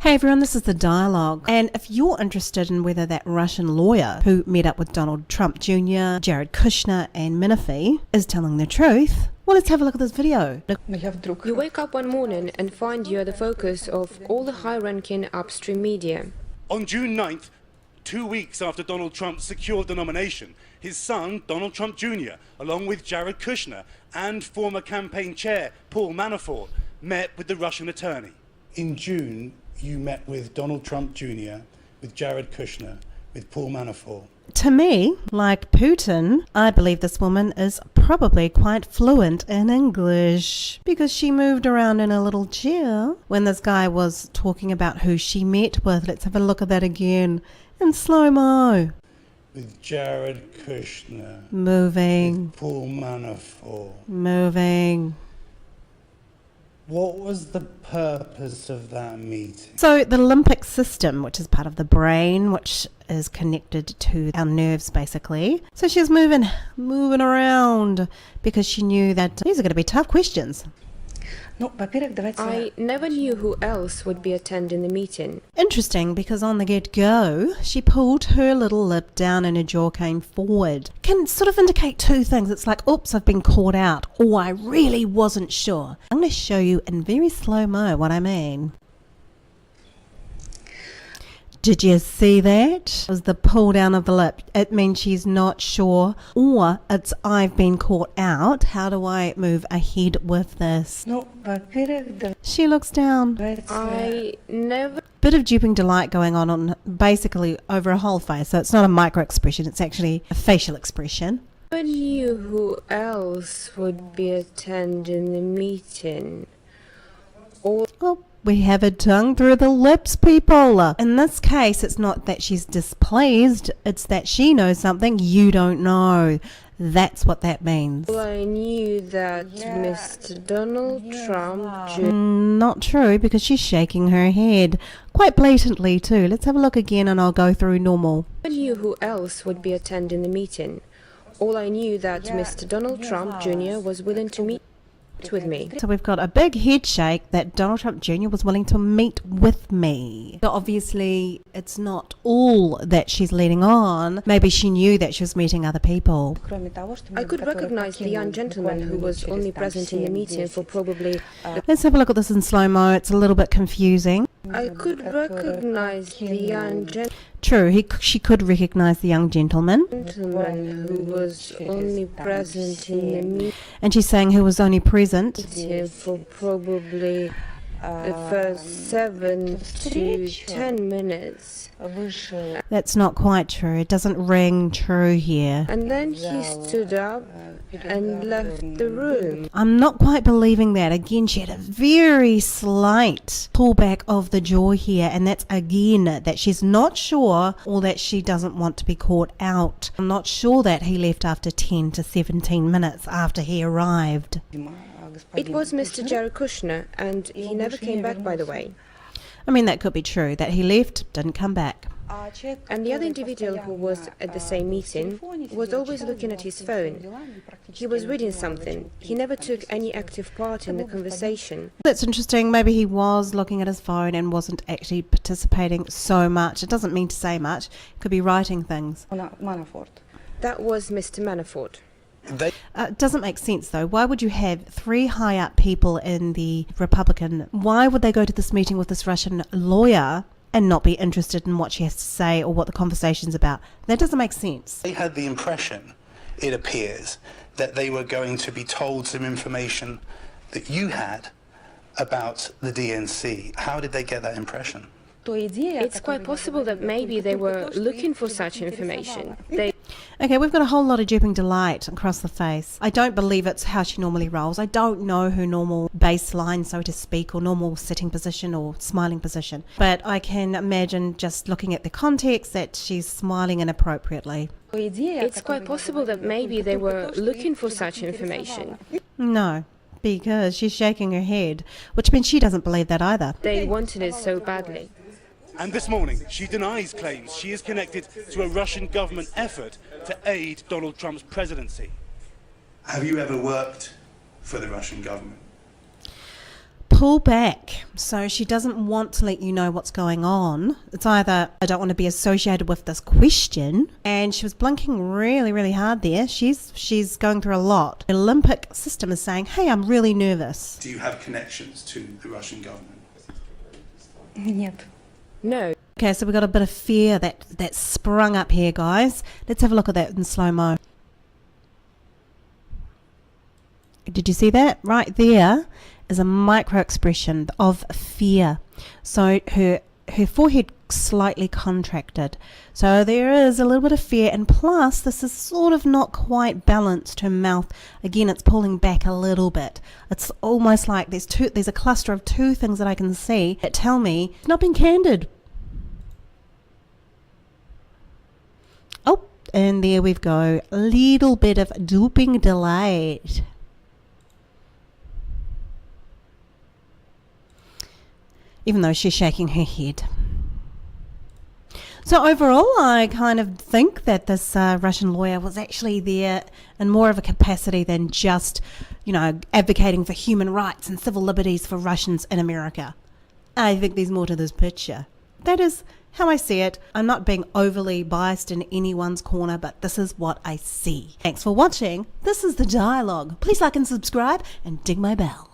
Hey everyone, this is The Dialogue, and if you're interested in whether that Russian lawyer who met up with Donald Trump Jr., Jared Kushner and Menifee is telling the truth, well, let's have a look at this video. You wake up one morning and find you're the focus of all the high-ranking upstream media. On June 9th, 2 weeks after Donald Trump secured the nomination, his son, Donald Trump Jr., along with Jared Kushner and former campaign chair Paul Manafort, met with the Russian attorney. In June, you met with Donald Trump Jr., with Jared Kushner, with Paul Manafort. To me, like Putin, I believe this woman is probably quite fluent in English because she moved around in a little chair when this guy was talking about who she met with. Let's have a look at that again in slow-mo. With Jared Kushner. Moving. With Paul Manafort. Moving. What was the purpose of that meeting? So the limbic system, which is part of the brain, which is connected to our nerves basically. So she was moving around because she knew that these are going to be tough questions. I never knew who else would be attending the meeting. Interesting, because on the get-go, she pulled her little lip down and her jaw came forward. Can sort of indicate two things. It's like, oops, I've been caught out, or I really wasn't sure. I'm going to show you in very slow-mo what I mean. Did you see that? It was the pull down of the lip. It means she's not sure, or it's I've been caught out. How do I move ahead with this? She looks down. I never Bit of duping delight going on basically over a whole face. So it's not a micro expression, it's actually a facial expression. knew who else would be attending the meeting. Well, we have a tongue through the lips, people. In this case, it's not that she's displeased, it's that she knows something you don't know. That's what that means. I knew that Mr. Donald Trump Jr. Not true, because she's shaking her head. Quite blatantly, too. Let's have a look again and I'll go through normal. I knew who else would be attending the meeting. All I knew that Mr. Donald Trump Jr. was willing to meet with me. So we've got a big head shake that Donald Trump Jr. was willing to meet with me. So obviously, it's not all that she's leading on. Maybe she knew that she was meeting other people. I could recognize the young gentleman who was only present in the meeting for probably... Let's have a look at this in slow-mo. It's a little bit confusing. I could recognize the young True, she could recognize the young gentleman. gentleman who was only present in the meeting And she's saying who was only present. for probably the first 7 to 10 minutes. That's not quite true. It doesn't ring true here. And then he stood up and left the room. I'm not quite believing that. Again, she had a very slight pullback of the jaw here, and that's again that she's not sure or that she doesn't want to be caught out. I'm not sure that he left after 10 to 17 minutes after he arrived. It was Mr. Jared Kushner, and he never came back, by the way. I mean, that could be true, that he left, didn't come back. And the other individual who was at the same meeting was always looking at his phone. He was reading something. He never took any active part in the conversation. That's interesting. Maybe he was looking at his phone and wasn't actually participating so much. It doesn't mean to say much. He could be writing things. That was Mr. Manafort. It doesn't make sense, though. Why would you have 3 high-up people in the Republican? Why would they go to this meeting with this Russian lawyer and not be interested in what she has to say or what the conversation's about? That doesn't make sense. They had the impression, it appears, that they were going to be told some information that you had about the DNC. How did they get that impression? It's quite possible that maybe they were looking for such information. Okay, we've got a whole lot of duping delight across the face. I don't believe it's how she normally rolls. I don't know her normal baseline, so to speak, or normal sitting position or smiling position. But I can imagine, just looking at the context, that she's smiling inappropriately. It's quite possible that maybe they were looking for such information. No, because she's shaking her head, which means she doesn't believe that either. They wanted it so badly. And this morning, she denies claims she is connected to a Russian government effort to aid Donald Trump's presidency. Have you ever worked for the Russian government? pull back. So she doesn't want to let you know what's going on. It's either, I don't want to be associated with this question, and she was blinking really, really hard there. She's going through a lot. The limbic system is saying, hey, I'm really nervous. Do you have connections to the Russian government? Нет. No. Okay, so we've got a bit of fear that sprung up here, guys. Let's have a look at that in slow-mo. Did you see that? Right there is a micro expression of fear. So her forehead slightly contracted. So there is a little bit of fear, and plus this is sort of not quite balanced. Her mouth, again, it's pulling back a little bit. It's almost like there's a cluster of two things that I can see that tell me it's not being candid. Oh, and there we go. A little bit of duping delight. Even though she's shaking her head. So overall, I kind of think that this Russian lawyer was actually there in more of a capacity than just, advocating for human rights and civil liberties for Russians in America. I think there's more to this picture. That is how I see it. I'm not being overly biased in anyone's corner, but this is what I see. Thanks for watching. This is The Dialogue. Please like and subscribe and ding my bell.